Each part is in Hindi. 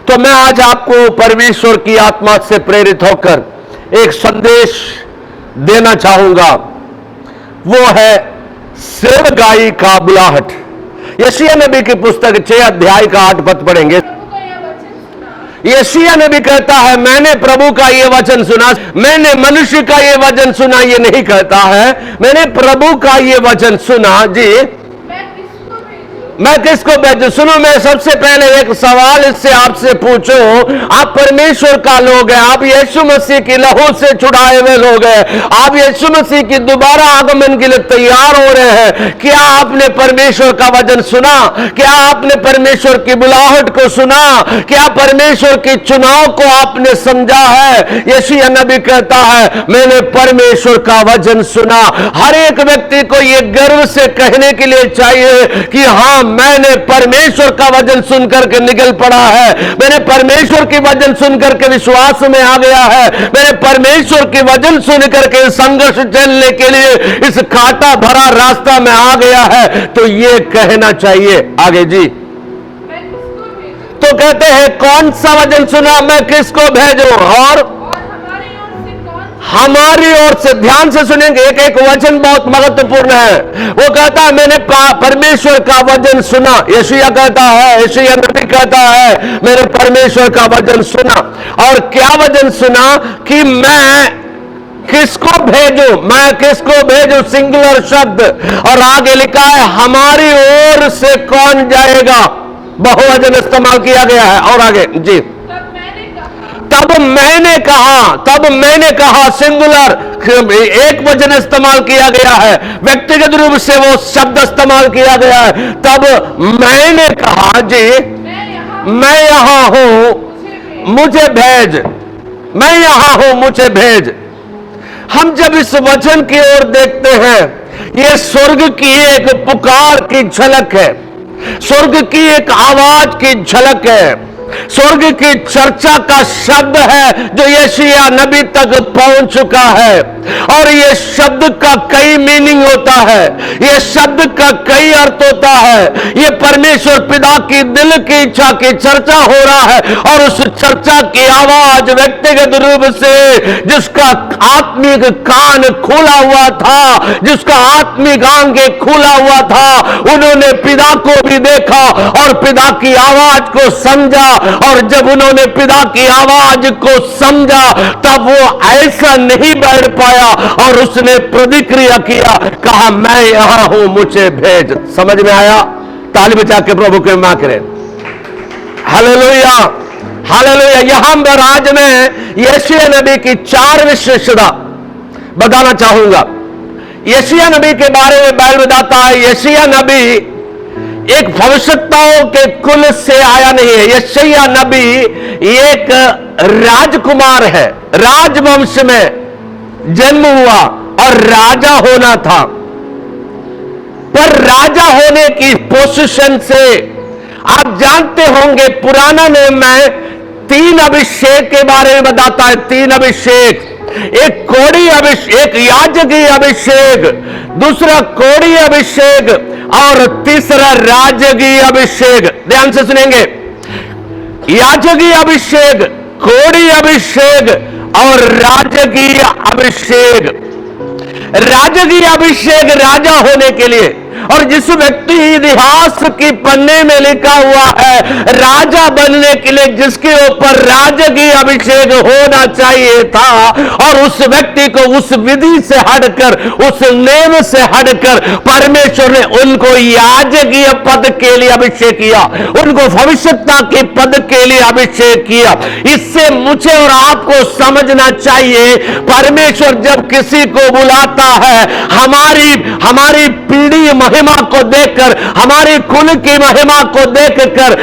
तो मैं आज आपको परमेश्वर की आत्मा से प्रेरित होकर एक संदेश देना चाहूंगा। वो है सेवकाई का बुलाहट। यशायाह नबी की पुस्तक 6 अध्याय का 8 पद पढ़ेंगे। यशायाह नबी कहता है, मैंने प्रभु का ये वचन सुना। मैंने मनुष्य का ये वचन सुना, ये नहीं कहता है, मैंने प्रभु का ये वचन सुना। जी, मैं किसको भेजूं? सुनो, मैं सबसे पहले एक सवाल इससे आपसे पूछो। आप परमेश्वर का लोग हैं, आप यीशु मसीह की लहू से छुड़ाए हुए लोग हैं, आप यीशु मसीह की दोबारा आगमन के लिए तैयार हो रहे हैं। क्या आपने परमेश्वर का वचन सुना? क्या आपने परमेश्वर की बुलाहट को सुना? क्या परमेश्वर के चुनाव को आपने समझा है? यशायाह नबी कहता है, मैंने परमेश्वर का वचन सुना। हर एक व्यक्ति को यह गर्व से कहने के लिए चाहिए कि हाँ, मैंने परमेश्वर का वचन सुनकर के निकल पड़ा है, मैंने परमेश्वर की वचन सुनकर के विश्वास में आ गया है, मैंने परमेश्वर की वचन सुनकर के संघर्ष चलने के लिए इस कांटा भरा रास्ता में आ गया है। तो ये कहना चाहिए। आगे जी, तो कहते हैं, कौन सा वचन सुना, मैं किसको भेजूं? और हमारी ओर से, ध्यान से सुनेंगे, एक एक वचन बहुत महत्वपूर्ण है। वो कहता है, मैंने परमेश्वर का वचन सुना। यशायाह कहता है, यशायाह नबी कहता है, मैंने परमेश्वर का वचन सुना। और क्या वचन सुना? कि मैं किसको भेजूं, मैं किसको भेजूं, सिंगुलर शब्द। और आगे लिखा है, हमारी ओर से कौन जाएगा, बहुवचन इस्तेमाल किया गया है। और आगे जी, तब मैंने कहा, सिंगुलर, एक वचन इस्तेमाल किया गया है, व्यक्तिगत रूप से वो शब्द इस्तेमाल किया गया है। तब मैंने कहा, जी, मैं यहां हूं, मुझे भेज, मैं यहां हूं, मुझे भेज। हम जब इस वचन की ओर देखते हैं, यह स्वर्ग की एक पुकार की झलक है, स्वर्ग की एक आवाज की झलक है, स्वर्ग की चर्चा का शब्द है जो यशायाह नबी तक पहुंच चुका है। और यह शब्द का कई मीनिंग होता है, यह शब्द का कई अर्थ होता है। यह परमेश्वर पिता की दिल की इच्छा की चर्चा हो रहा है। और उस चर्चा की आवाज व्यक्तिगत रूप से जिसका आत्मिक कान खुला हुआ था, जिसका आत्मिक आंखें खुला हुआ था, उन्होंने पिता को भी देखा और पिता की आवाज को समझा। और जब उन्होंने पिता की आवाज को समझा, तब वो ऐसा नहीं बैठ पाया और उसने प्रतिक्रिया किया, कहा, मैं यहां हूं, मुझे भेज। समझ में आया? ताली बजा के प्रभु के महिमा करें। Hallelujah, hallelujah. यहां पर आज मैं यशायाह नबी की 4 विशेषता बताना चाहूंगा। यशायाह नबी के बारे में बाइबल बताता है, यशायाह नबी एक भविष्यताओं के कुल से आया नहीं है। यशायाह नबी एक राजकुमार है, राजवंश में जन्म हुआ और राजा होना था। पर राजा होने की पोजीशन से आप जानते होंगे, पुराना नियम में 3 अभिषेक के बारे में बताता है। 3 अभिषेक, एक कोड़ी अभिषेक, एक याजकीय अभिषेक, दूसरा कोड़ी अभिषेक और तीसरा राजकीय अभिषेक। ध्यान से सुनेंगे, याजकीय अभिषेक, कोड़ी अभिषेक और राजकीय अभिषेक। राजकीय अभिषेक राजा होने के लिए, और जिस व्यक्ति इतिहास की पन्ने में लिखा हुआ है राजा बनने के लिए, जिसके ऊपर राजकीय अभिषेक होना चाहिए था, और उस व्यक्ति को उस विधि से हटकर, उस नियम से हटकर परमेश्वर ने उनको याजकीय पद के लिए अभिषेक किया, उनको भविष्यता के पद के लिए अभिषेक किया। इससे मुझे और आपको समझना चाहिए, परमेश्वर जब किसी को बुलाता है, हमारी पीढ़ी महिमा को देखकर, हमारी कुल की महिमा को देखकर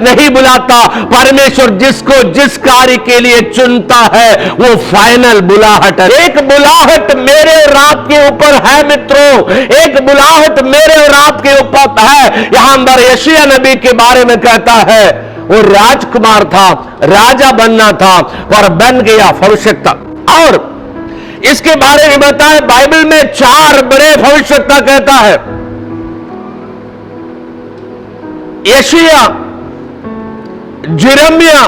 नहीं बुलाता। परमेश्वर जिसको जिस कार्य के लिए चुनता है वो फाइनल बुलाहट है। एक बुलाहट मेरे और आपके ऊपर है मित्रों, एक बुलाहट मेरे और आपके ऊपर है। यहां पर यशायाह नबी के बारे में कहता है, वो राजकुमार था, राजा बनना था और बन गया भविष्यता। और इसके बारे में बताए, बाइबल में 4 बड़े भविष्यता कहता है। यशायाह जिरमिया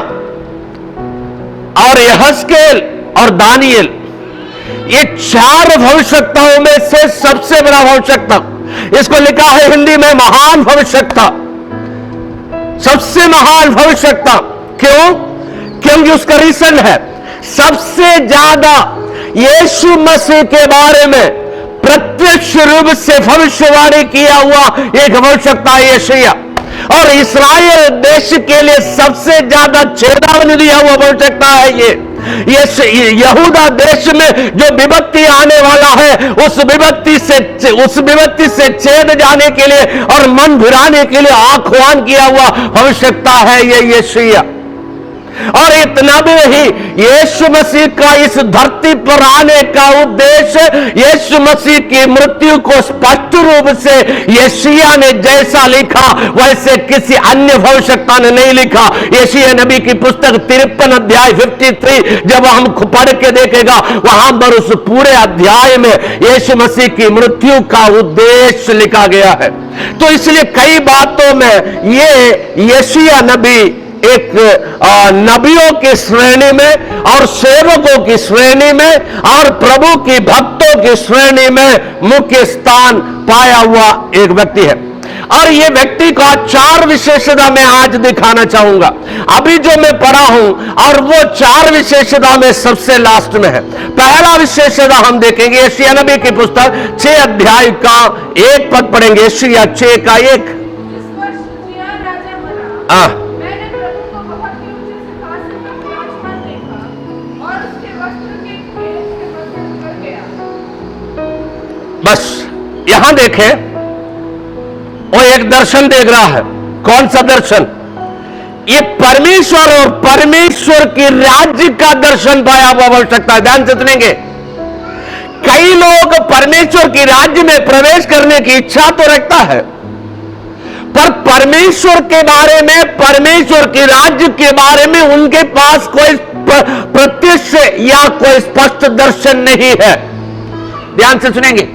और यहस्केल और दानियल, ये 4 भविष्यवक्ताओं में से सबसे बड़ा भविष्यवक्ता, इसको लिखा है हिंदी में महान भविष्यवक्ता, सबसे महान भविष्यवक्ता। क्यों? क्योंकि उसका रीजन है, सबसे ज्यादा यीशु मसीह के बारे में प्रत्यक्ष रूप से भविष्यवाणी किया हुआ एक भविष्यवक्ता यशायाह, और इस्राएल देश के लिए सबसे ज्यादा चेतावनी दिया हुआ भविष्यवक्ता है ये यहूदा देश में जो विपत्ति आने वाला है, उस विपत्ति से चेत जाने के लिए और मन भिराने के लिए आह्वान किया हुआ भविष्यवक्ता है ये यशायाह। और इतना भी नहीं, यीशु मसीह का इस धरती पर आने का उद्देश्य, यीशु मसीह की मृत्यु को स्पष्ट रूप से यशायाह ने जैसा लिखा वैसे किसी अन्य भविष्यवक्ता ने नहीं लिखा। यशायाह नबी की पुस्तक 53 अध्याय 53 जब हम पढ़ के देखेगा, वहां पर उस पूरे अध्याय में यीशु मसीह की मृत्यु का उद्देश्य लिखा गया है। तो इसलिए कई बातों में ये यशायाह नबी एक नबियों की श्रेणी में और सेवकों की श्रेणी में और प्रभु की भक्तों की श्रेणी में मुख्य स्थान पाया हुआ एक व्यक्ति है। और ये व्यक्ति का 4 विशेषता मैं आज दिखाना चाहूंगा, अभी जो मैं पढ़ा हूं, और वो 4 विशेषता में सबसे लास्ट में है। पहला विशेषता हम देखेंगे यशायाह नबी की पुस्तक 6 अध्याय का 1 पद पढ़ेंगे। यशायाह 6 का 1। बस यहां देखें, वो एक दर्शन देख रहा है। कौन सा दर्शन? ये परमेश्वर और परमेश्वर के राज्य का दर्शन पाया हुआ भविष्यवक्ता है। ध्यान से सुनेंगे, कई लोग परमेश्वर के राज्य में प्रवेश करने की इच्छा तो रखता है, पर परमेश्वर के बारे में, परमेश्वर के राज्य के बारे में उनके पास कोई प्रत्यक्ष या कोई स्पष्ट दर्शन नहीं है। ध्यान से सुनेंगे,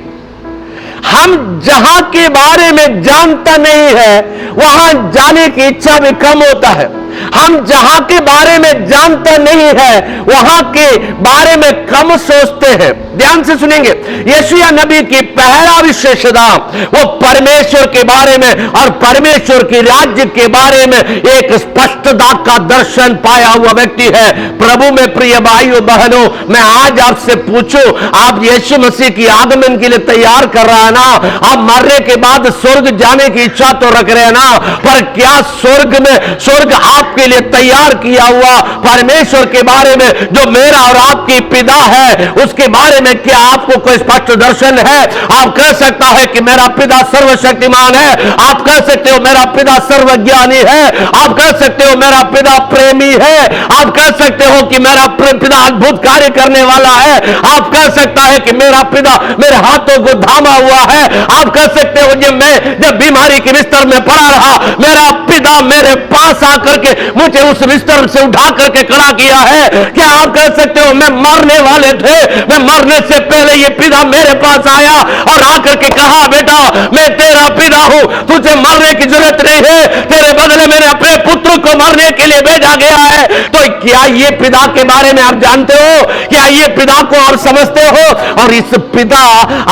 हम जहां के बारे में जानता नहीं है वहां जाने की इच्छा भी कम होता है। हम जहां के बारे में जानता नहीं है वहां के बारे में कम सोचते हैं। ध्यान से सुनेंगे, यशायाह नबी की पहला विशेषता वो परमेश्वर के बारे में और परमेश्वर के राज्य के बारे में एक स्पष्टता का दर्शन पाया हुआ व्यक्ति है। प्रभु में प्रिय भाइयों बहनों, मैं आज आपसे पूछूं, आप यीशु मसीह की आगमन के लिए तैयार कर रहा है ना? आप मरने के बाद स्वर्ग जाने की इच्छा तो रख रहे हैं ना? पर क्या स्वर्ग आपके लिए तैयार किया हुआ परमेश्वर के बारे में जो मेरा और आपकी पिता है, उसके बारे में क्या आपको कोई स्पष्ट दर्शन है? आप कह सकता है कि मेरा पिता सर्वशक्तिमान है, आप कह सकते हो मेरा पिता सर्वज्ञानी है, आप कह सकते हो मेरा पिता प्रेमी है, आप कह सकते हो कि मेरा पिता अद्भुत कार्य करने वाला है, आप कह सकता है कि मेरा पिता मेरे हाथों को थामा हुआ है, आप कह सकते हो जब बीमारी के बिस्तर में पड़ा रहा मेरा पिता मेरे पास आकर के मुझे उस बिस्तर से उठा करके खड़ा किया है। क्या आप कह सकते हो मैं मरने वाले थे, मैं मरने से पहले ये पिता मेरे पास आया और आकर के कहा बेटा मैं तेरा पिता हूं, तुझे मरने की जरूरत नहीं है, तेरे बदले मैंने अपने पुत्र को मरने के लिए भेजा गया है। तो क्या ये पिता के बारे में आप जानते हो? क्या ये पिता को आप समझते हो? और इस पिता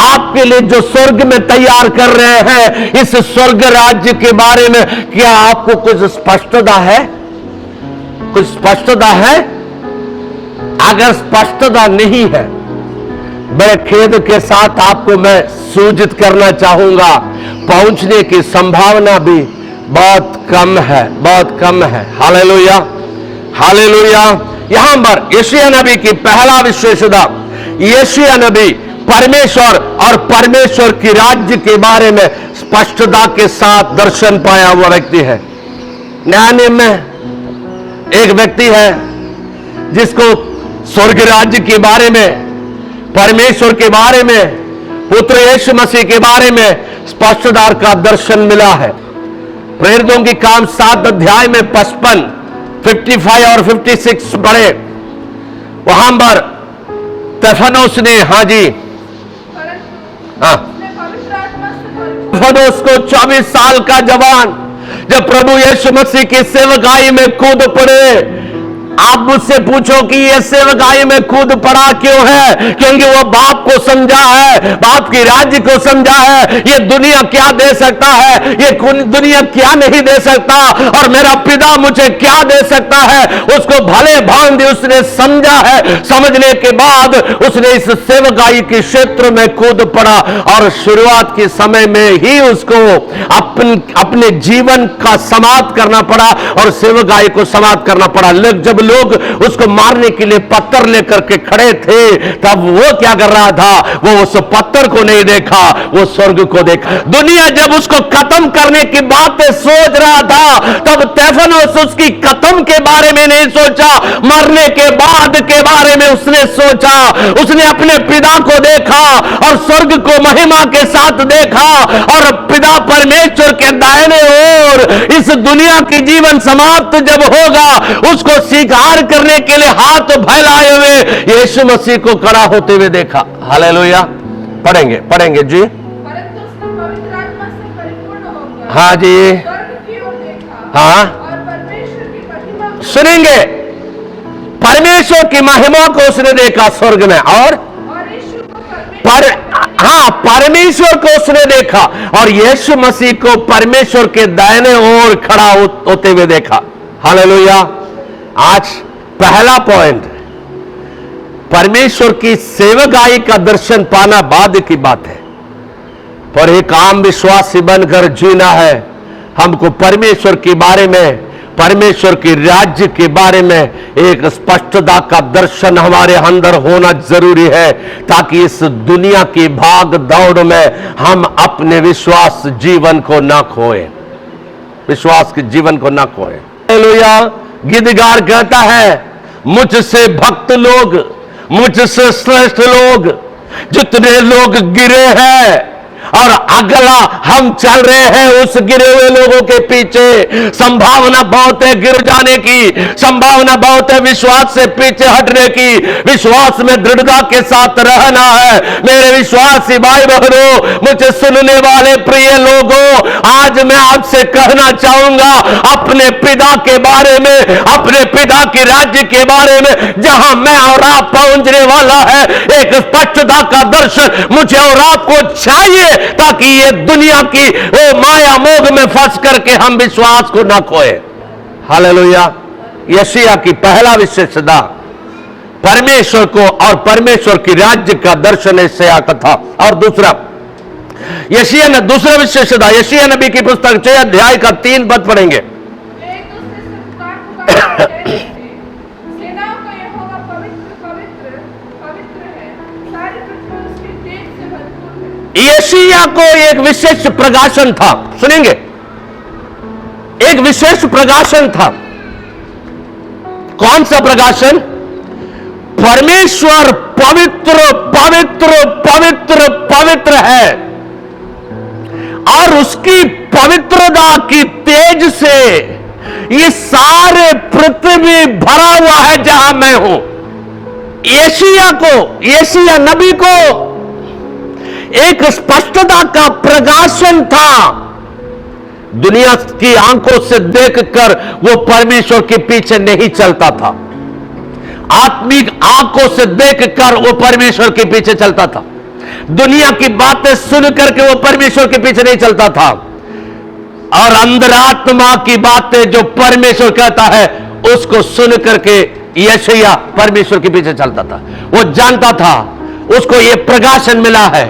आपके लिए जो स्वर्ग में तैयार कर रहे हैं, इस स्वर्ग राज्य के बारे में क्या आपको कुछ स्पष्टता है? कुछ स्पष्टता है? अगर स्पष्टता नहीं है, बड़े खेद के साथ आपको मैं सूचित करना चाहूंगा, पहुंचने की संभावना भी बहुत कम है, बहुत कम है। Hallelujah, hallelujah. यहां पर यशायाह नबी की पहला विशेषता, यशायाह नबी परमेश्वर और परमेश्वर के राज्य के बारे में स्पष्टता के साथ दर्शन पाया हुआ व्यक्ति है। नया नियम में एक व्यक्ति है जिसको स्वर्ग राज्य के बारे में, परमेश्वर के बारे में, पुत्र यीशु मसीह के बारे में स्पष्टता का दर्शन मिला है। प्रेरितों की काम 7 अध्याय में 55, 55 और 56 पढ़े, वहां पर स्तेफनोस ने, हाँ जी, हाँ, स्तेफनोस को 24 साल का जवान जब प्रभु यीशु मसीह की सेवकाई में कूद पड़े। आप मुझसे पूछो कि ये सेवकाई में कूद पड़ा क्यों है? क्योंकि वो बाप को समझा है, बाप की राज्य को समझा है। ये दुनिया क्या दे सकता है, ये दुनिया क्या नहीं दे सकता, और मेरा पिता मुझे क्या दे सकता है, उसको भले भांति उसने समझा है। समझने के बाद उसने इस सेवकाई के क्षेत्र में कूद पड़ा, और शुरुआत के समय में ही उसको अपने जीवन का समाप्त करना पड़ा और सेवकाई को समाप्त करना पड़ा। जब लोग उसको मारने के लिए पत्थर लेकर के खड़े थे, तब वो क्या कर रहा था? वो उस पत्थर को नहीं देखा, वो स्वर्ग को देखा। दुनिया जब उसको खत्म करने की बातें सोच रहा था, तब स्तेफनोस उसकी खत्म के बारे में नहीं सोचा, मरने के बाद के बारे में उसने सोचा। उसने अपने पिता को देखा और स्वर्ग को महिमा के साथ देखा, और पिता परमेश्वर के दाहिने ओर इस दुनिया की जीवन समाप्त जब होगा, उसको स्वीकार करने के लिए हाथ फैलाए हुए यीशु मसीह को खड़ा होते हुए देखा। हालेलुया। पढ़ेंगे जी। परंतु उसने पवित्र आत्मा से परिपूर्ण होकर हाँ जी, स्वर्ग की ओर देखा, हाँ और परमेश्वर की महिमा को सुनेंगे। परमेश्वर की महिमा को उसने देखा स्वर्ग में, और यीशु को परमेश्वर को उसने देखा, और यीशु मसीह को परमेश्वर के दाहिने ओर खड़ा होते हुए देखा। हालेलुया। आज पहला पॉइंट, परमेश्वर की सेवकाई का दर्शन पाना बाद की बात है, पर एक आम विश्वासी बनकर जीना है। हमको परमेश्वर के बारे में, परमेश्वर के राज्य के बारे में एक स्पष्टता का दर्शन हमारे अंदर होना जरूरी है, ताकि इस दुनिया की भाग दौड़ में हम अपने विश्वास जीवन को ना खोए, विश्वास के जीवन को ना खोए। हालेलुया। गीतकार कहता है, मुझसे भक्त लोग, मुझसे श्रेष्ठ लोग, जितने लोग गिरे हैं, और अगला हम चल रहे हैं उस गिरे हुए लोगों के पीछे। संभावना बहुत है गिर जाने की, संभावना बहुत है विश्वास से पीछे हटने की। विश्वास में दृढ़ता के साथ रहना है। मेरे विश्वासी भाई बहनों, मुझे सुनने वाले प्रिय लोगों, आज मैं आपसे कहना चाहूंगा, अपने पिता के बारे में, अपने पिता के राज्य के बारे में, जहां मैं और आप पहुंचने वाला है, एक स्पष्टता का दर्शन मुझे और आपको चाहिए, ताकि ये दुनिया की वो माया मोह में फंस करके हम विश्वास को ना खोए। हालेलुया। यशायाह की पहला विशेषता परमेश्वर को और परमेश्वर की राज्य का दर्शन यशायाह का था। और दूसरा, यशायाह ने दूसरा विशेषता, यशायाह नबी की पुस्तक 6 अध्याय का 3 पद पढ़ेंगे। एक दूसरे से पुकार कहते थे, सेनाओं का यहोवा पवित्र पवित्र पवित्र है, सारी पृथ्वी उसके तेज से भरपूर है। यशायाह को एक विशेष प्रकाशन था, सुनेंगे, एक विशेष प्रकाशन था। कौन सा प्रकाशन? परमेश्वर पवित्र पवित्र पवित्र पवित्र है, और उसकी पवित्रता की तेज से ये सारे पृथ्वी भरा हुआ है जहां मैं हूं। यशायाह नबी को एक स्पष्टता का प्रकाशन था। दुनिया की आंखों से देखकर वो परमेश्वर के पीछे नहीं चलता था, आत्मिक आंखों से देखकर वो परमेश्वर के पीछे चलता था। दुनिया की बातें सुन करके वो परमेश्वर के पीछे नहीं चलता था, और अंतरात्मा की बातें जो परमेश्वर कहता है उसको सुन करके यशायाह परमेश्वर के पीछे चलता था। वो जानता था, उसको ये प्रकाशन मिला है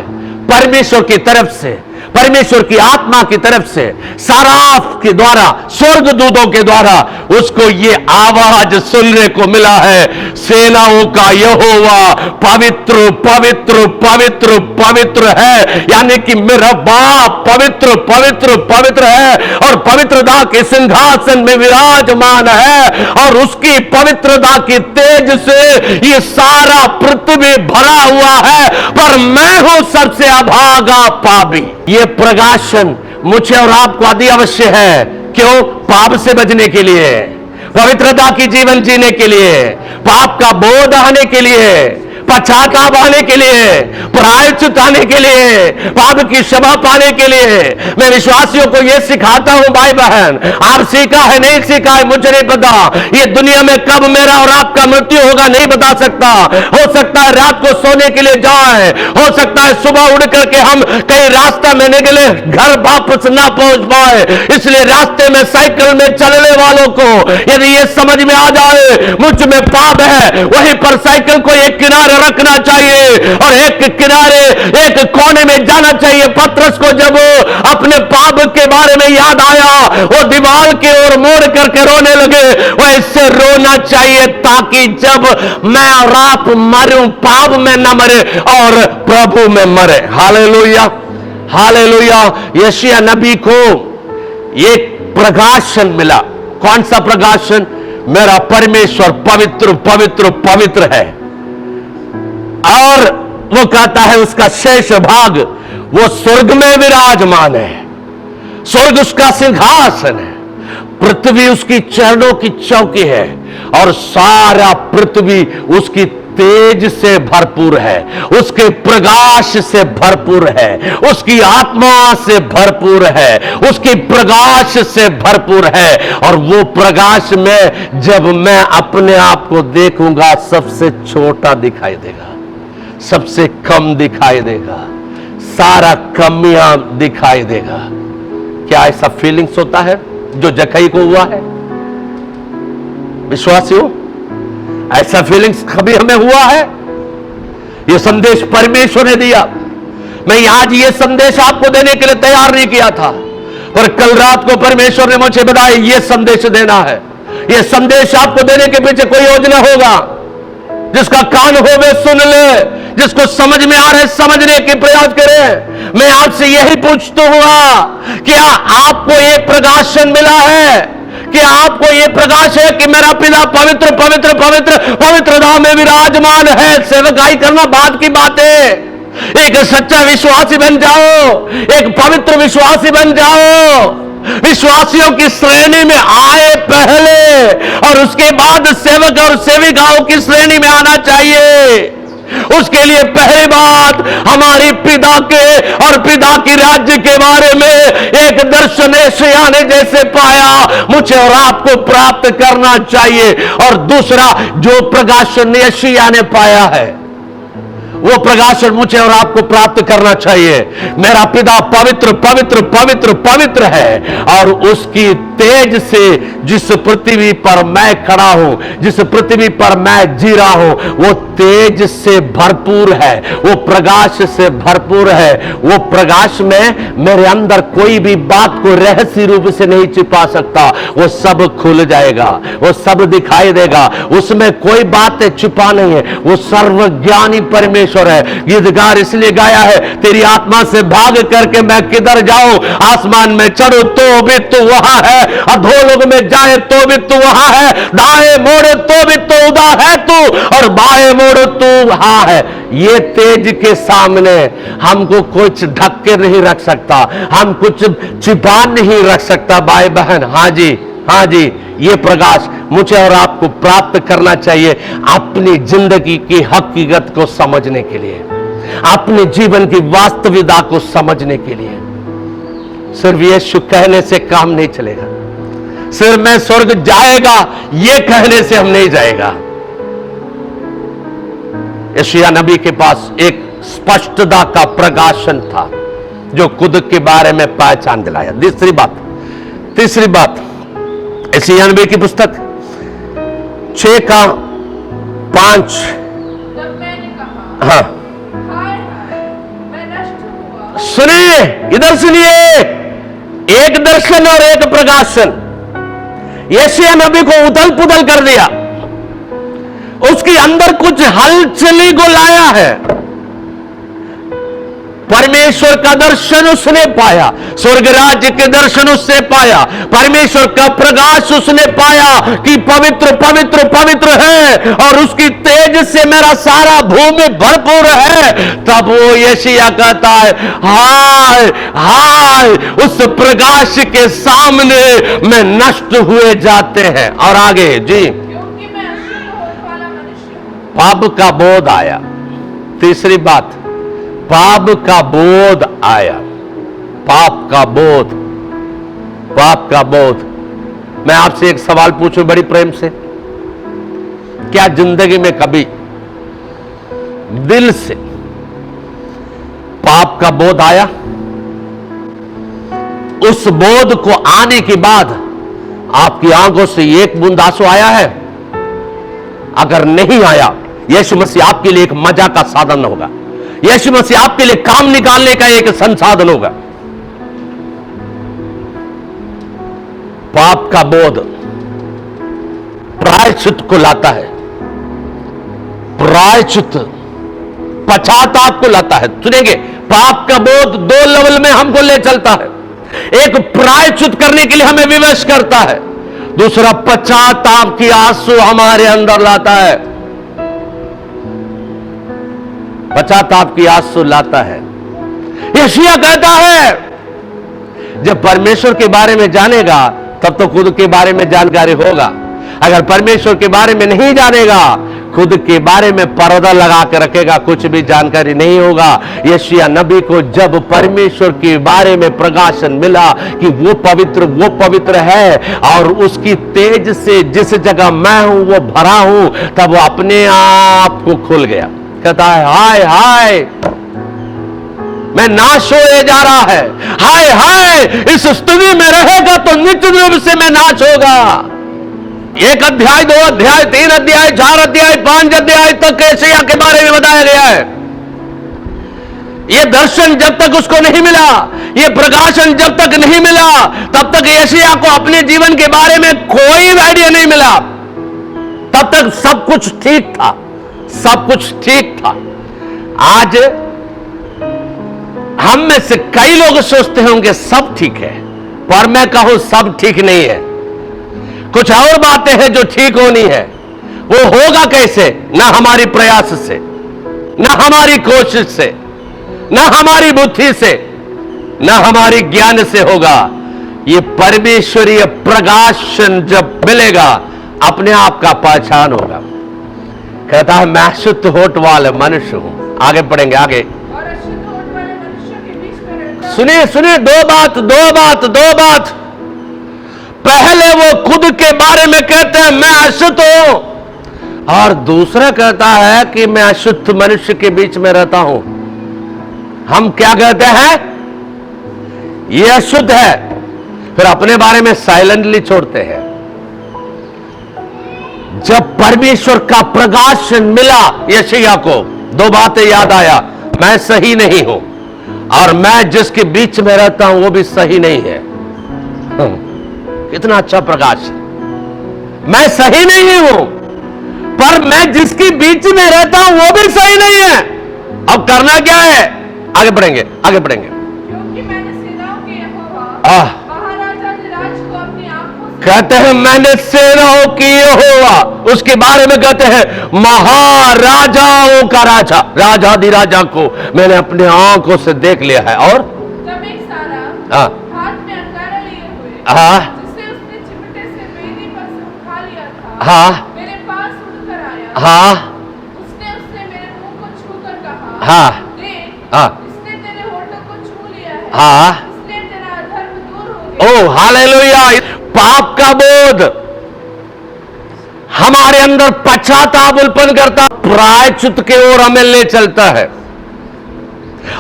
परमेश्वर की तरफ से, परमेश्वर की आत्मा की तरफ से, साराफ के द्वारा, स्वर्गदूतों के द्वारा उसको ये आवाज सुनने को मिला है, सेनाओं का यहोवा पवित्र पवित्र पवित्र पवित्र है। यानी कि मेरा बाप पवित्र पवित्र पवित्र है, और पवित्रता के सिंहासन में विराजमान है, और उसकी पवित्रता की तेज से ये सारा पृथ्वी भरा हुआ है, पर मैं हूं सबसे अभागा पापी। ये प्रकाशन मुझे और आपको अति अवश्य है। क्यों? पाप से बचने के लिए, पवित्रता की जीवन जीने के लिए, पाप का बोध आने के लिए, पश्चाताप आने के लिए, प्रायश्चित आने के लिए, पाप की क्षमा पाने के लिए। मैं विश्वासियों को यह सिखाता हूं भाई बहन, आप सीखा है नहीं सीखा है मुझे नहीं पता, ये दुनिया में कब मेरा और आपका मृत्यु होगा नहीं बता सकता। हो सकता है रात को सोने के लिए जाए, हो सकता है सुबह उड़ करके हम कहीं रास्ता में निकले, घर वापस ना पहुंच पाए। इसलिए रास्ते में साइकिल में चलने वालों को यदि ये समझ में आ जाए मुझ में पाप है, वहीं पर साइकिल को एक किनारे रखना चाहिए और एक किनारे एक कोने में जाना चाहिए। पतरस को जब अपने पाप के बारे में याद आया, वो दीवार की ओर मोड़ करके रोने लगे। वैसे रोना चाहिए ताकि जब मैं और आप मरूं, पाप में न मरे और प्रभु में मरे। Hallelujah, hallelujah. यशायाह नबी को एक प्रकाशन मिला। कौन सा प्रकाशन? मेरा परमेश्वर पवित्र पवित्र पवित्र है। और वो कहता है उसका शेष भाग वो स्वर्ग में विराजमान है, स्वर्ग उसका सिंहासन है, पृथ्वी उसकी चरणों की चौकी है और सारा पृथ्वी उसकी तेज से भरपूर है, उसके प्रकाश से भरपूर है, उसकी आत्मा से भरपूर है, उसकी प्रकाश से भरपूर है। और वो प्रकाश में जब मैं अपने आप को देखूंगा सबसे छोटा दिखाई देगा, सबसे कम दिखाई देगा, सारा कमियां दिखाई देगा। क्या ऐसा फीलिंग्स होता है जो जक्कई को हुआ है? विश्वासियों, ऐसा फीलिंग्स कभी हमें हुआ है? यह संदेश परमेश्वर ने दिया। मैं आज ये संदेश आपको देने के लिए तैयार नहीं किया था, पर कल रात को परमेश्वर ने मुझे बताया यह संदेश देना है। यह संदेश आपको देने के पीछे कोई योजना होगा। जिसका कान हो वे सुन ले, जिसको समझ में आ रहा है समझने की प्रयास करे। मैं आपसे यही पूछता हुआ, क्या आपको ये प्रकाशन मिला है? क्या आपको ये प्रकाश है कि मेरा पिता पवित्र पवित्र पवित्र पवित्रता में विराजमान है? सेवकाई करना बाद की बात है। एक सच्चा विश्वासी बन जाओ, एक पवित्र विश्वासी बन जाओ, विश्वासियों की श्रेणी में आए पहले और उसके बाद सेवक और सेविकाओं की श्रेणी में आना चाहिए। उसके लिए पहली बात हमारी पिता के और पिता की राज्य के बारे में एक दर्शन यशायाह ने जैसे पाया मुझे और आपको प्राप्त करना चाहिए। और दूसरा जो प्रकाशन यशायाह ने पाया है वो प्रकाशन मुझे और आपको प्राप्त करना चाहिए। मेरा पिता पवित्र पवित्र पवित्र पवित्र है और उसकी तेज से जिस पृथ्वी पर मैं खड़ा हूं, जिस पृथ्वी पर मैं जी रहा हूं, वो तेज से भरपूर है, वो प्रकाश से भरपूर है। वो प्रकाश में मेरे अंदर कोई भी बात को रहस्य रूप से नहीं छिपा सकता। वो सब खुल जाएगा, वो सब दिखाई देगा, उसमें कोई बात छिपा नहीं है। वो सर्वज्ञानी परमेश्वर है। गीतकार इसलिए गाया है, तेरी आत्मा से भाग करके मैं किधर जाऊं, आसमान में चढ़ो तो भी तू वहां है, अधोलोक में जाए तो भी तू वहां है, दाएं मोड़े तो भी तू उधर है तू, और बाएं मोड़े तू वहां है। ये तेज के सामने हमको कुछ ढक के नहीं रख सकता, हम कुछ छिपा नहीं रख सकता भाई बहन। हाँ जी, हाँ जी, ये प्रकाश मुझे और आपको प्राप्त करना चाहिए अपनी जिंदगी की हकीकत को समझने के लिए, अपने जीवन की वास्तविकता को समझने के लिए। सिर्फ यीशु कहने से काम नहीं चलेगा, सिर्फ मैं स्वर्ग जाएगा ये कहने से हम नहीं जाएगा। यशायाह नबी के पास एक स्पष्टता का प्रकाशन था जो खुद के बारे में पहचान दिलाया। तीसरी बात यशायाह नबी की पुस्तक 6:5। जब मैंने कहा, हाँ हाय हाय, मैं नष्ट हुआ। सुनिए, इधर सुनिए, एक दर्शन और एक प्रकाशन यशायाह नबी को उथल पुथल कर दिया, उसके अंदर कुछ हलचली को लाया है। परमेश्वर का दर्शन उसने पाया, स्वर्ग राज्य के दर्शन उसने पाया, परमेश्वर का प्रकाश उसने पाया कि पवित्र पवित्र पवित्र है और उसकी तेज से मेरा सारा भूमि भरपूर है। तब वो यशायाह कहता है, हाय हाय, उस प्रकाश के सामने मैं नष्ट हुए जाते हैं। और आगे जी, क्योंकि मैं अशुद्ध होने वाला मनुष्य हूं। पाप का बोध आया, तीसरी बात, पाप का बोध आया। पाप का बोध, पाप का बोध। मैं आपसे एक सवाल पूछूं बड़ी प्रेम से, क्या जिंदगी में कभी दिल से पाप का बोध आया? उस बोध को आने के बाद आपकी आंखों से एक बूंद आंसू आया है? अगर नहीं आया, यीशु मसीह आपके लिए एक मजा का साधन होगा। यीशु मसीह आपके लिए काम निकालने का एक संसाधन होगा। पाप का बोध प्रायश्चित को लाता है। प्रायश्चित पश्चाताप को लाता है। सुनेंगे, पाप का बोध दो लेवल में हमको ले चलता है। एक प्रायश्चित करने के लिए हमें विवश करता है, दूसरा पश्चाताप की आंसू हमारे अंदर लाता है। पश्चाताप की आंसू लाता है। यशायाह कहता है, जब परमेश्वर के बारे में जानेगा तब तो खुद के बारे में जानकारी होगा। अगर परमेश्वर के बारे में नहीं जानेगा, खुद के बारे में पर्दा लगा के रखेगा, कुछ भी जानकारी नहीं होगा। यशायाह नबी को जब परमेश्वर के बारे में प्रकाशन मिला कि वो पवित्र है और उसकी तेज से जिस जगह मैं हूं वो भरा हूं, तब वो अपने आप को खुल गया। कहता है, हाय हाय, मैं नाश होए जा रहा है। हाय हाय, इस स्थिति में रहेगा तो निश्चित रूप से मैं नाश होगा। 1 अध्याय, 2 अध्याय, 3 अध्याय, 4 अध्याय, 5 अध्याय तक यशायाह के बारे में बताया गया है। यह दर्शन जब तक उसको नहीं मिला, यह प्रकाशन जब तक नहीं मिला, तब तक यशायाह को अपने जीवन के बारे में कोई आइडिया नहीं मिला। तब तक सब कुछ ठीक था, सब कुछ ठीक था। आज हम में से कई लोग सोचते होंगे सब ठीक है, पर मैं कहूं सब ठीक नहीं है। कुछ और बातें हैं जो ठीक होनी है। वो होगा कैसे? ना हमारी प्रयास से, ना हमारी कोशिश से, ना हमारी बुद्धि से, ना हमारी ज्ञान से होगा। ये परमेश्वरीय प्रकाशन जब मिलेगा, अपने आप का पहचान होगा। कहता है, मैं अशुद्ध होठ वाले मनुष्य हूं। आगे पढ़ेंगे, आगे। और अशुद्ध होठ वाले मनुष्य के बीच में रहता हूं। सुनिए, दो बात। पहले वो खुद के बारे में कहते हैं मैं अशुद्ध हूं, और दूसरा कहता है कि मैं अशुद्ध मनुष्य के बीच में रहता हूं। हम क्या कहते हैं? ये अशुद्ध है, फिर अपने बारे में साइलेंटली छोड़ते हैं। जब परमेश्वर का प्रकाशन मिला यशायाह को, दो बातें याद आया, मैं सही नहीं हूं और मैं जिसके बीच में रहता हूं वो भी सही नहीं है। कितना अच्छा प्रकाश है। मैं सही नहीं हूं, पर मैं जिसके बीच में रहता हूं वो भी सही नहीं है। अब करना क्या है? आगे बढ़ेंगे। क्योंकि मैंने सेनाओं के यहोवा महाराजा धीराज को अपनी आंखों से, कहते हैं मैंने सेनाओं की यहोवा, उसके बारे में कहते हैं महाराजाओं का राजा, राजाधिराजा को मैंने अपने आंखों से देख लिया है। और तब एक सारा हाथ में अंगारा लिए हुए, जिसे उसने चिमटे से वेदी पर से उठा लिया था, मेरे पास उड़कर आया। उसने मेरे मुंह को छूकर कहा, देख, इसने तेरे होठों को छू लिया है, इसलिए तेरा अधर्म दूर हो गया। ओ हालेलुया। पाप का बोध हमारे अंदर पश्चाताप उत्पन्न करता, प्रायश्चित की ओर हमें ले चलता है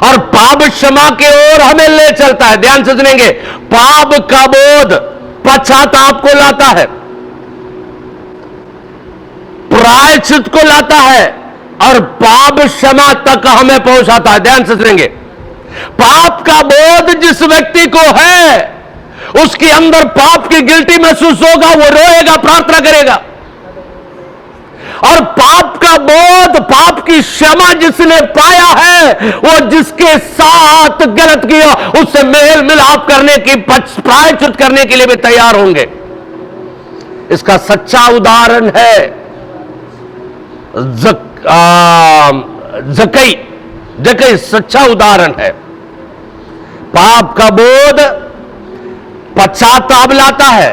और पाप क्षमा की ओर हमें ले चलता है। ध्यान से सुनेंगे, पाप का बोध पश्चाताप को लाता है, प्रायश्चित को लाता है और पाप क्षमा तक हमें पहुंचाता है। ध्यान से सुनेंगे, पाप का बोध जिस व्यक्ति को है, उसके अंदर पाप की गिल्टी महसूस होगा, वो रोएगा, प्रार्थना करेगा। और पाप का बोध, पाप की क्षमा जिसने पाया है, वो जिसके साथ गलत किया उससे मेल मिलाप करने की, प्रायश्चित करने के लिए भी तैयार होंगे। इसका सच्चा उदाहरण है जक्कई सच्चा उदाहरण है। पाप का बोध पश्चाताप लाता है,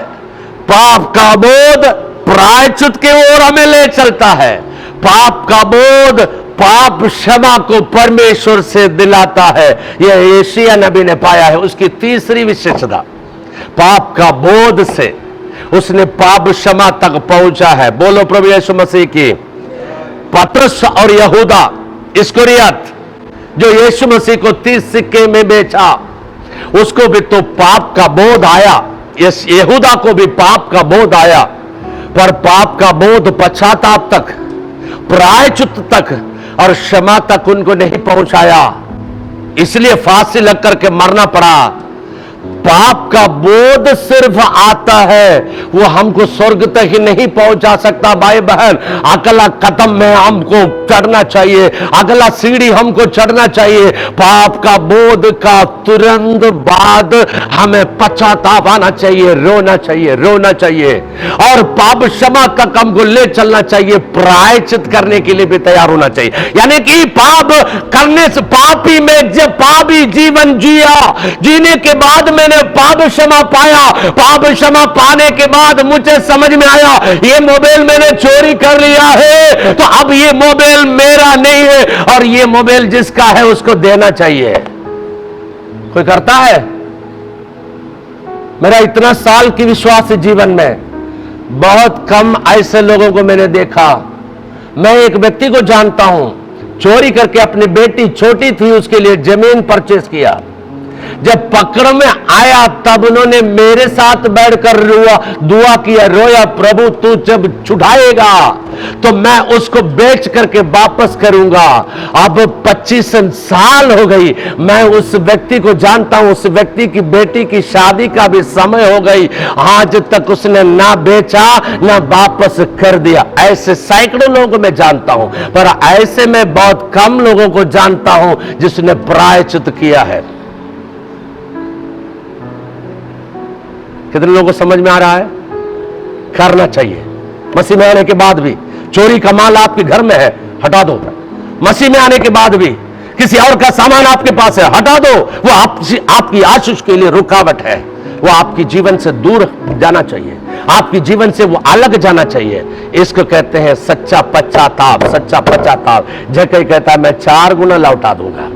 पाप का बोध प्रायश्चित की ओर हमें ले चलता है, पाप का बोध पाप क्षमा को परमेश्वर से दिलाता है। यह यशायाह नबी ने पाया है। उसकी तीसरी विशेषता, पाप का बोध से उसने पाप क्षमा तक पहुंचा है। बोलो प्रभु यीशु मसीह की। पतरस और यहूदा इस्करियत जो यीशु मसीह को 30 सिक्के में बेचा, उसको भी तो पाप का बोध आया। यहूदा को भी पाप का बोध आया, पर पाप का बोध पश्चाताप तक, प्रायश्चित तक और क्षमा तक उनको नहीं पहुंचाया, इसलिए फांसी लग करके मरना पड़ा। पाप का बोध सिर्फ आता है, वो हमको स्वर्ग तक ही नहीं पहुंचा सकता। भाई बहन, अगला कदम में हमको चढ़ना चाहिए, अगला सीढ़ी हमको चढ़ना चाहिए। पाप का बोध का तुरंत बाद हमें पश्चाताप आना चाहिए, रोना चाहिए, रोना चाहिए, और पाप क्षमा तक हमको ले चलना चाहिए। प्रायश्चित करने के लिए भी तैयार होना चाहिए। यानी कि पाप करने से, पापी में जब पापी जीवन जिया, जीने के बाद मैंने पाप क्षमा पाया। पाप क्षमा पाने के बाद मुझे समझ में आया, ये मोबाइल मैंने चोरी कर लिया है, तो अब ये मोबाइल मेरा नहीं है, और ये मोबाइल जिसका है उसको देना चाहिए। कोई करता है? मेरा इतना साल की विश्वास जीवन में बहुत कम ऐसे लोगों को मैंने देखा। मैं एक व्यक्ति को जानता हूं, चोरी करके अपनी बेटी छोटी थी उसके लिए जमीन परचेस किया। जब पकड़ में आया तब उन्होंने मेरे साथ बैठकर दुआ किया, रोया, प्रभु तू जब छुड़ाएगा तो मैं उसको बेच करके वापस करूंगा। अब 25 साल हो गई, मैं उस व्यक्ति को जानता हूं। उस व्यक्ति की बेटी की शादी का भी समय हो गई, आज तक उसने ना बेचा ना वापस कर दिया। ऐसे सैकड़ों लोगों को मैं जानता हूं, पर ऐसे में बहुत कम लोगों को जानता हूं जिसने प्रायश्चित किया है। कितने लोगों को समझ में आ रहा है? करना चाहिए। मसीह में आने के बाद भी चोरी का माल आपके घर में है, हटा दो। मसीह में आने के बाद भी किसी और का सामान आपके पास है, हटा दो। वो आपकी आशीष के लिए रुकावट है। वो आपकी जीवन से दूर जाना चाहिए, आपकी जीवन से वो अलग जाना चाहिए। इसको कहते हैं सच्चा पश्चाताप। सच्चा पश्चाताप। जैसे कहता है मैं 4 गुना लौटा दूंगा,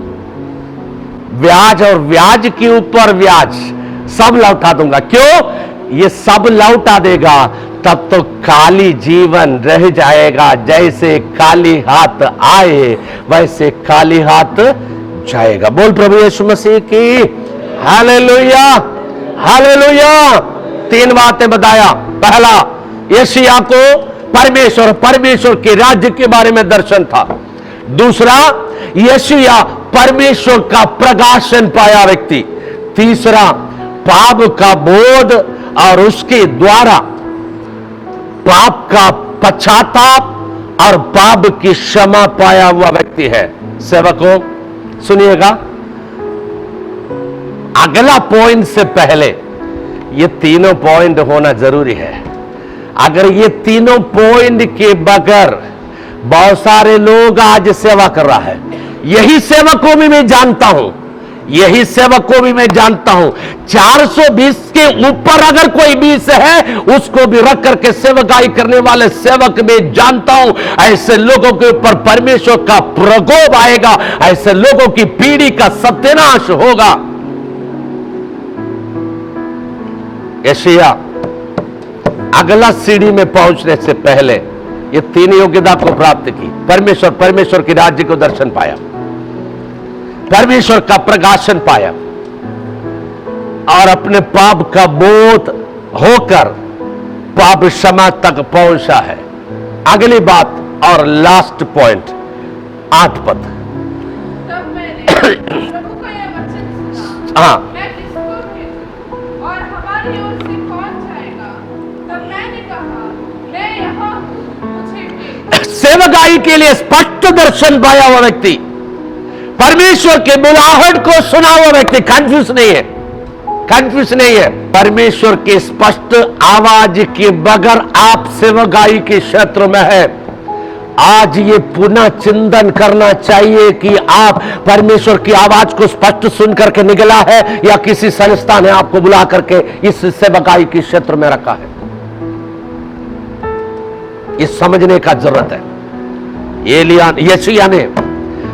ब्याज और ब्याज के ऊपर ब्याज सब लौटा दूंगा। क्यों? ये सब लौटा देगा, तब तो खाली जीवन रह जाएगा। जैसे खाली हाथ आए वैसे खाली हाथ जाएगा। बोल प्रभु यीशु मसीह की हालेलुया, हालेलुया। 3 बातें बताया। पहला, यशायाह को परमेश्वर के राज्य के बारे में दर्शन था। दूसरा, यशायाह परमेश्वर का प्रकाशन पाया व्यक्ति। तीसरा, पाप का बोध और उसके द्वारा पाप का पश्चाताप और पाप की क्षमा पाया हुआ व्यक्ति है। सेवकों सुनिएगा, अगला पॉइंट से पहले ये तीनों पॉइंट होना जरूरी है। अगर ये तीनों पॉइंट के बगैर बहुत सारे लोग आज सेवा कर रहा है। यही सेवकों में मैं जानता हूं, यही सेवक को भी मैं जानता हूं। 420 के ऊपर अगर कोई 20 है, उसको भी रख करके सेवकाई करने वाले सेवक में जानता हूं। ऐसे लोगों के ऊपर परमेश्वर का प्रकोप आएगा, ऐसे लोगों की पीढ़ी का सत्यानाश होगा। यशायाह अगला सीढ़ी में पहुंचने से पहले ये 3 योग्यता को प्राप्त की। परमेश्वर के राज्य को दर्शन पाया, परमेश्वर का प्रकाशन पाया, और अपने पाप का बोध होकर पाप क्षमा तक पहुंचा है। अगली बात और लास्ट पॉइंट, 8 पद। तब मैंने प्रभु का यह वचन सुना, हाँ, मैं किसको भेजूं और हमारी ओर से कौन जाएगा? तब मैंने कहा, मैं यहाँ हूँ, मुझे भेज। सेवकाई के लिए स्पष्ट दर्शन पाया हुआ व्यक्ति, परमेश्वर के बुलाहट को सुना हुआ व्यक्ति, कंफ्यूज नहीं है, कंफ्यूज नहीं है। परमेश्वर के स्पष्ट आवाज के बगैर आप सेवकाई के क्षेत्र में है। आज ये पुनः चिंतन करना चाहिए कि आप परमेश्वर की आवाज को स्पष्ट सुन करके निकला है या किसी संस्था ने आपको बुला करके इस सेवकाई के क्षेत्र में रखा है। ये समझने का जरूरत है। यशायाह ने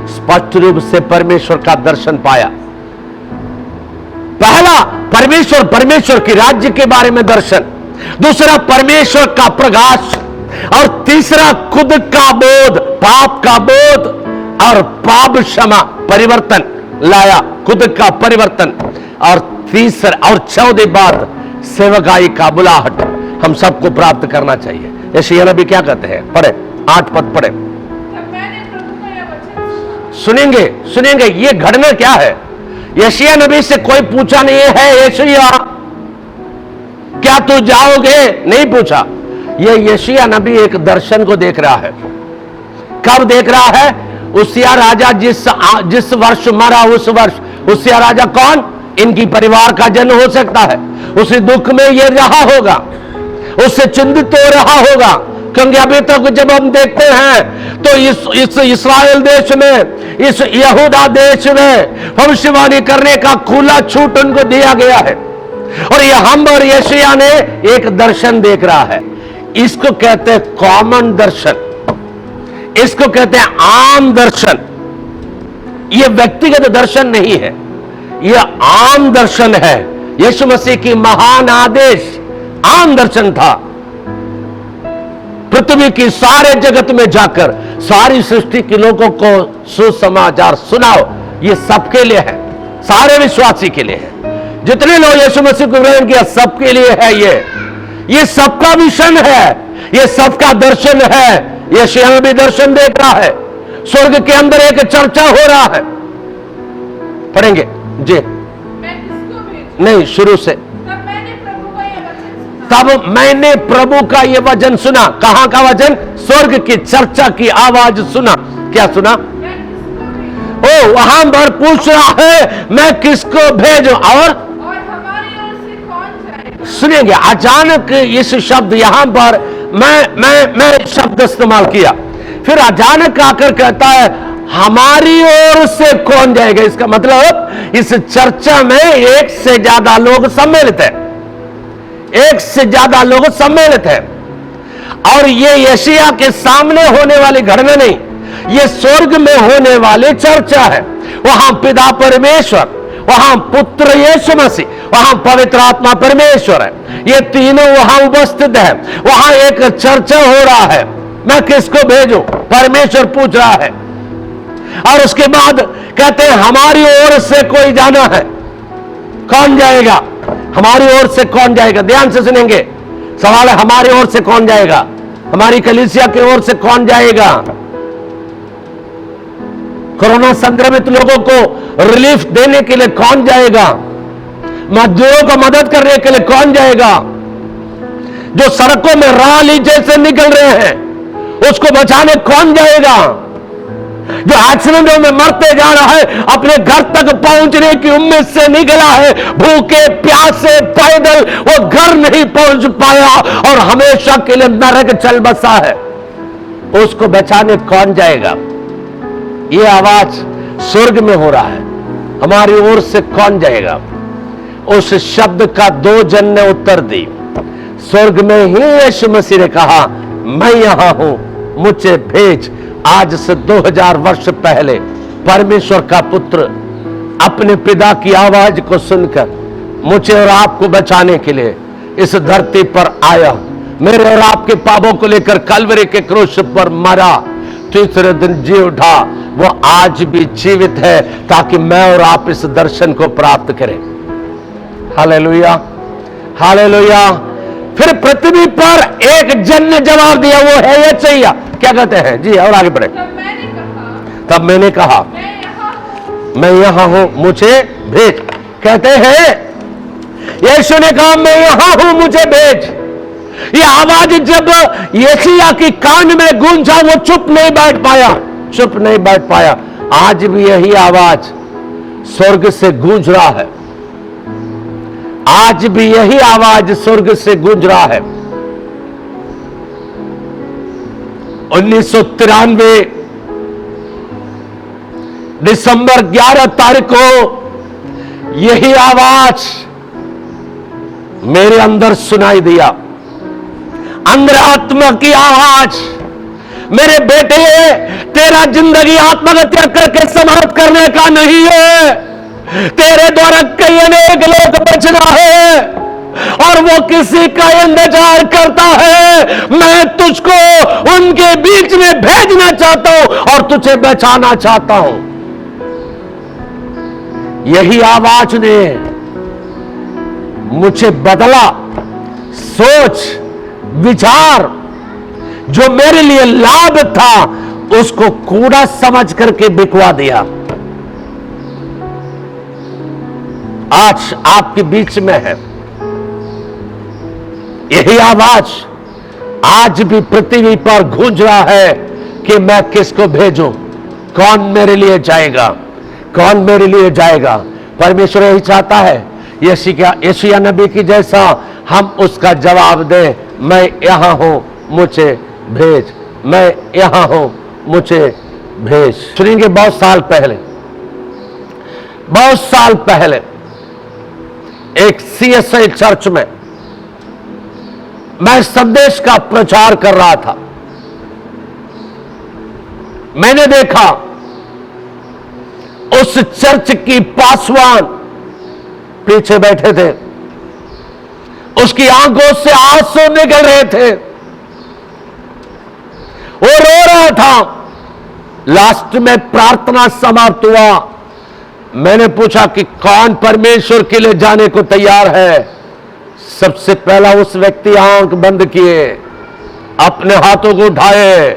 स्पष्ट रूप से परमेश्वर का दर्शन पाया। पहला परमेश्वर के राज्य के बारे में दर्शन, दूसरा परमेश्वर का प्रकाश, और तीसरा खुद का बोध, पाप का बोध और पाप क्षमा, परिवर्तन लाया, खुद का परिवर्तन, और तीसरा और चौथी बात सेवकाई का बुलाहट हम सबको प्राप्त करना चाहिए। यशायाह नबी क्या कहते हैं? पढ़े 8 पद पढ़े। सुनेंगे ये घटना क्या है। यशायाह नबी से कोई पूछा नहीं है यशायाह क्या तू जाओगे, नहीं पूछा। ये यशायाह नबी एक दर्शन को देख रहा है। कब देख रहा है? उसिया राजा जिस वर्ष मरा, उस वर्ष उसिया राजा कौन? इनकी परिवार का जन्म हो सकता है। उसी दुख में ये रहा होगा, उससे चिंतित हो रहा होगा, क्योंकि अभी तक जब हम देखते हैं तो इस इस्राएल देश में, इस यहूदा देश में भविष्यवाणी करने का खुला छूट उनको दिया गया है। और यहां पर यशायाह ने एक दर्शन देख रहा है। इसको कहते हैं कॉमन दर्शन, इसको कहते हैं आम दर्शन। यह व्यक्तिगत दर्शन नहीं है, यह आम दर्शन है। यीशु मसीह की महान आदेश आम दर्शन था। पृथ्वी की सारे जगत में जाकर सारी सृष्टि के लोगों को सुसमाचार सुनाओ। ये सबके लिए है, सारे विश्वासी के लिए है। जितने लोग यीशु मसीह को ग्रहण किया सबके लिए है। ये सबका मिशन है, ये सबका दर्शन है। यशायाह भी दर्शन देख रहा है। स्वर्ग के अंदर एक चर्चा हो रहा है। पढ़ेंगे जी, मैं किसको भेजूं? नहीं, शुरू से। तब मैंने प्रभु का यह वचन सुना। कहां का वचन? स्वर्ग की चर्चा की आवाज सुना। क्या सुना? ओ, वहां पर पूछ रहा है मैं किसको भेजूं, और हमारी ओर से कौन जाएगा? सुनेंगे अचानक इस शब्द यहां पर मैं शब्द इस्तेमाल किया, फिर अचानक आकर कहता है हमारी ओर से कौन जाएगा। इसका मतलब इस चर्चा में एक से ज्यादा लोग सम्मिलित है, एक से ज्यादा लोग सम्मिलित है। और ये यशायाह के सामने होने वाली घटना नहीं, ये स्वर्ग में होने वाली चर्चा है। वहां पिता परमेश्वर, वहां पुत्र यीशु मसीह, वहां पवित्र आत्मा परमेश्वर है, ये तीनों वहां उपस्थित है। वहां एक चर्चा हो रहा है, मैं किसको भेजूं, परमेश्वर पूछ रहा है। और उसके बाद कहते हैं हमारी ओर से कोई जाना है, कौन जाएगा? हमारी ओर से कौन जाएगा? ध्यान से सुनेंगे, सवाल है हमारी ओर से कौन जाएगा? हमारी कलीसिया की ओर से कौन जाएगा? कोरोना संक्रमित लोगों को रिलीफ देने के लिए कौन जाएगा? मजदूरों को मदद करने के लिए कौन जाएगा? जो सड़कों में राली जैसे निकल रहे हैं उसको बचाने कौन जाएगा? जो एक्सीडेंटों में मरते जा रहा है, अपने घर तक पहुंचने की उम्मीद से निकला है, भूखे प्यासे पैदल वो घर नहीं पहुंच पाया और हमेशा के लिए नरक चल बसा है, उसको बचाने कौन जाएगा? ये आवाज स्वर्ग में हो रहा है, हमारी ओर से कौन जाएगा? उस शब्द का 2 जन ने उत्तर दी। स्वर्ग में ही यीशु मसीह ने कहा मैं यहां हूं, मुझे भेज। आज से 2000 वर्ष पहले परमेश्वर का पुत्र अपने पिता की आवाज को सुनकर मुझे और आपको बचाने के लिए इस धरती पर आया। मेरे और आपके पापों को लेकर कलवरी के क्रूस पर मरा, तीसरे दिन जी उठा। वो आज भी जीवित है ताकि मैं और आप इस दर्शन को प्राप्त करें। Hallelujah, hallelujah. फिर पृथ्वी पर एक जन ने जवाब दिया, वो है यशायाह। क्या कहते हैं जी? और आगे बढ़े। तब मैंने कहा मैं यहां हूं, मुझे भेज। कहते हैं यीशु ने कहा मैं यहां हूं, मुझे भेज। ये आवाज जब यशायाह की कान में गूंजा, वो चुप नहीं बैठ पाया, चुप नहीं बैठ पाया। आज भी यही आवाज स्वर्ग से गूंज रहा है, आज भी यही आवाज स्वर्ग से गूंज रहा है। 1993 दिसंबर 11 तारीख को यही आवाज मेरे अंदर सुनाई दिया। अंदर आत्मा की आवाज, मेरे बेटे, तेरा जिंदगी आत्महत्या करके समाप्त करने का नहीं है। तेरे द्वारा कई अनेक लोग बचना है और वो किसी का इंतजार करता है। मैं तुझको उनके बीच में भेजना चाहता हूं और तुझे बचाना चाहता हूं। यही आवाज ने मुझे बदला। सोच विचार जो मेरे लिए लाभ था उसको कूड़ा समझ करके बिकवा दिया। आज आपके बीच में है यही आवाज, आज भी पृथ्वी पर गूंज रहा है कि मैं किसको भेजूं, कौन मेरे लिए जाएगा, कौन मेरे लिए जाएगा। परमेश्वर यही चाहता है यशायाह नबी की जैसा हम उसका जवाब दें, मैं यहां हूं मुझे भेज, मैं यहां हूं मुझे भेज। सुनेंगे बहुत साल पहले एक CSI चर्च में मैं संदेश का प्रचार कर रहा था। मैंने देखा उस चर्च की पासवान पीछे बैठे थे, उसकी आंखों से आंसू निकल रहे थे, वो रो रहा था। लास्ट में प्रार्थना समाप्त हुआ। मैंने पूछा कि कौन परमेश्वर के लिए जाने को तैयार है। सबसे पहला उस व्यक्ति आंख बंद किए, अपने हाथों को उठाए,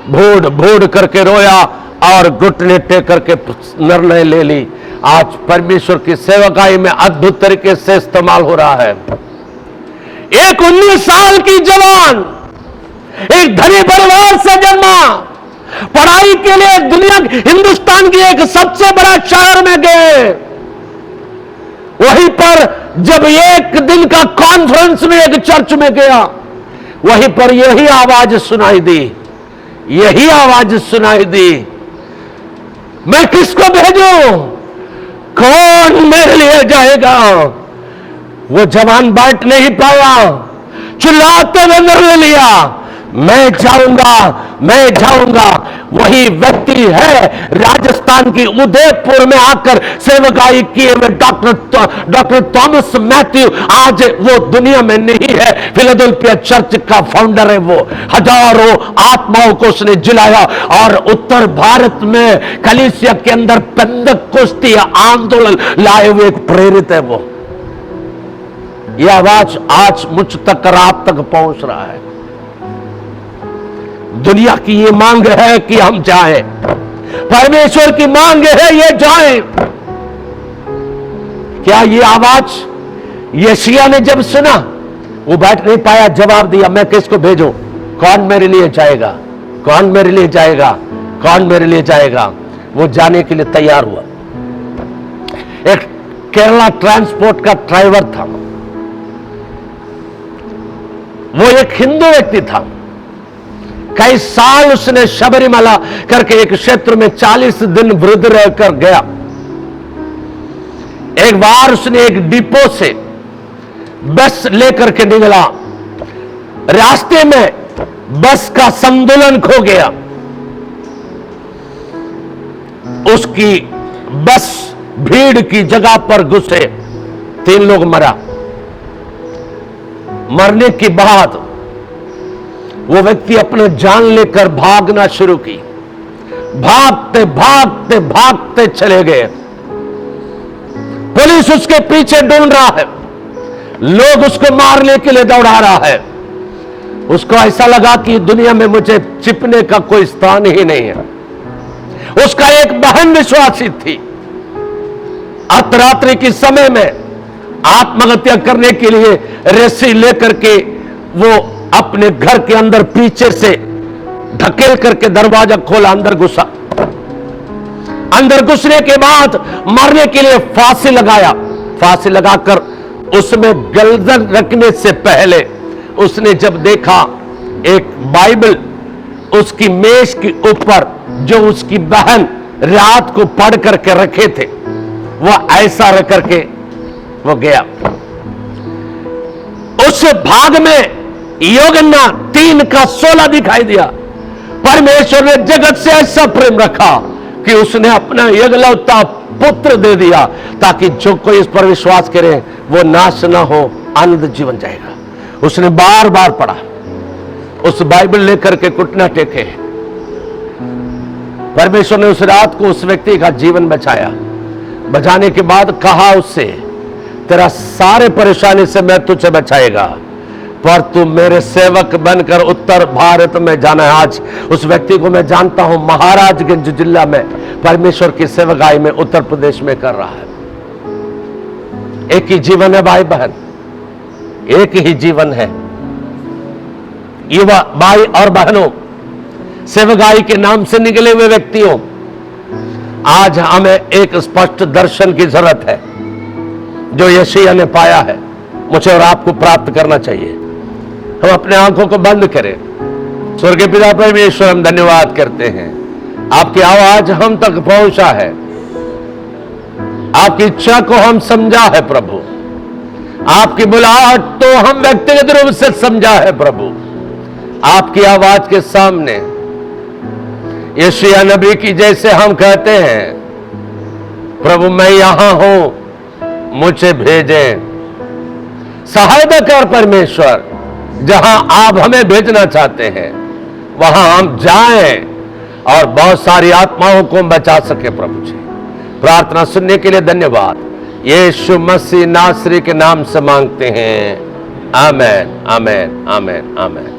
भूड भूड करके रोया और घुटने टेक करके निर्णय ले ली। आज परमेश्वर की सेवकाई में अद्भुत तरीके से इस्तेमाल हो रहा है। एक 19 साल की जवान एक धनी परिवार से जन्मा, पढ़ाई के लिए हिंदुस्तान की एक सबसे बड़ा शहर में गए। वहीं पर जब एक दिन का कॉन्फ्रेंस में एक चर्च में गया, वहीं पर यही आवाज सुनाई दी, मैं किसको भेजूं, कौन मेरे लिए जाएगा। वो जवान बैठ नहीं पाया, चिल्लाते हुए निर्णय लिया, मैं जाऊंगा। वही व्यक्ति है राजस्थान की उदयपुर में आकर सेवकाई किए हुए डॉक्टर थॉमस मैथ्यू। आज वो दुनिया में नहीं है, फिलाडेल्फिया चर्च का फाउंडर है। वो हजारों आत्माओं को उसने जिलाया और उत्तर भारत में कलीसिया के अंदर पेंतेकोस्ती आंदोलन लाए हुए एक प्रेरित है वो। यह आवाज आज मुझ तक और आप तक पहुंच रहा है। दुनिया की ये मांग है कि हम जाएं, परमेश्वर की मांग है ये जाएं। क्या ये आवाज यशायाह ने जब सुना, वो बैठ नहीं पाया, जवाब दिया, मैं किसको भेजूं, कौन मेरे लिए जाएगा, कौन मेरे लिए जाएगा, कौन मेरे लिए जाएगा। वो जाने के लिए तैयार हुआ। एक केरला ट्रांसपोर्ट का ड्राइवर था, वो एक हिंदू व्यक्ति था। कई साल उसने शबरीमला करके एक क्षेत्र में 40 दिन वृद्ध रहकर गया। एक बार उसने एक डिपो से बस लेकर के निकला, रास्ते में बस का संतुलन खो गया, उसकी बस भीड़ की जगह पर घुसे, 3 लोग मरा। मरने के बाद वो व्यक्ति अपने जान लेकर भागना शुरू की। भागते भागते भागते चले गए। पुलिस उसके पीछे ढूंढ रहा है, लोग उसको मारने के लिए दौड़ा रहा है। उसको ऐसा लगा कि दुनिया में मुझे छिपने का कोई स्थान ही नहीं है। उसका एक बहन विश्वासी थी, अर्धरात्रि के समय में आत्महत्या करने के लिए रस्सी लेकर के वो अपने घर के अंदर पीछे से ढकेल करके दरवाजा खोला, अंदर घुसा। अंदर घुसने के बाद मरने के लिए फांसी लगाया। फांसी लगाकर उसमें गर्दन रखने से पहले उसने जब देखा एक बाइबल उसकी मेज के ऊपर जो उसकी बहन रात को पढ़ करके रखे थे, वो ऐसा रख करके वो गया। उस भाग में यूहन्ना 3:16 दिखाई दिया, परमेश्वर ने जगत से ऐसा प्रेम रखा कि उसने अपना एकलौता पुत्र दे दिया, ताकि जो कोई इस पर विश्वास करे वो नाश ना हो, आनंद जीवन जाएगा। उसने बार बार पढ़ा, उस बाइबल लेकर के घुटना टेके। परमेश्वर ने उस रात को उस व्यक्ति का जीवन बचाया। बचाने के बाद कहा उससे, तेरा सारे परेशानी से मैं तुझे बचाएगा, पर तू मेरे सेवक बनकर उत्तर भारत में जाना है। आज उस व्यक्ति को मैं जानता हूं, महाराजगंज जिला में परमेश्वर की सेवकाई में उत्तर प्रदेश में कर रहा है। एक ही जीवन है भाई बहन, एक ही जीवन है। युवा भाई और बहनों, सेवकाई के नाम से निकले हुए व्यक्तियों, आज हमें एक स्पष्ट दर्शन की जरूरत है जो यशायाह ने पाया है, मुझे और आपको प्राप्त करना चाहिए। हम अपने आंखों को बंद करें। स्वर्गीय पिता परमेश्वर, हम धन्यवाद करते हैं, आपकी आवाज हम तक पहुंचा है, आपकी इच्छा को हम समझा है प्रभु, आपकी बुलाहट तो हम व्यक्तिगत रूप से समझा है प्रभु। आपकी आवाज के सामने यशायाह नबी की जैसे हम कहते हैं, प्रभु मैं यहां हूं, मुझे भेजें। सहायता कर परमेश्वर, जहां आप हमें भेजना चाहते हैं वहां हम जाएं और बहुत सारी आत्माओं को बचा सके प्रभु जी। प्रार्थना सुनने के लिए धन्यवाद, यीशु मसीह नासरी के नाम से मांगते हैं, आमेन, आमेन, आमेन, आमेन।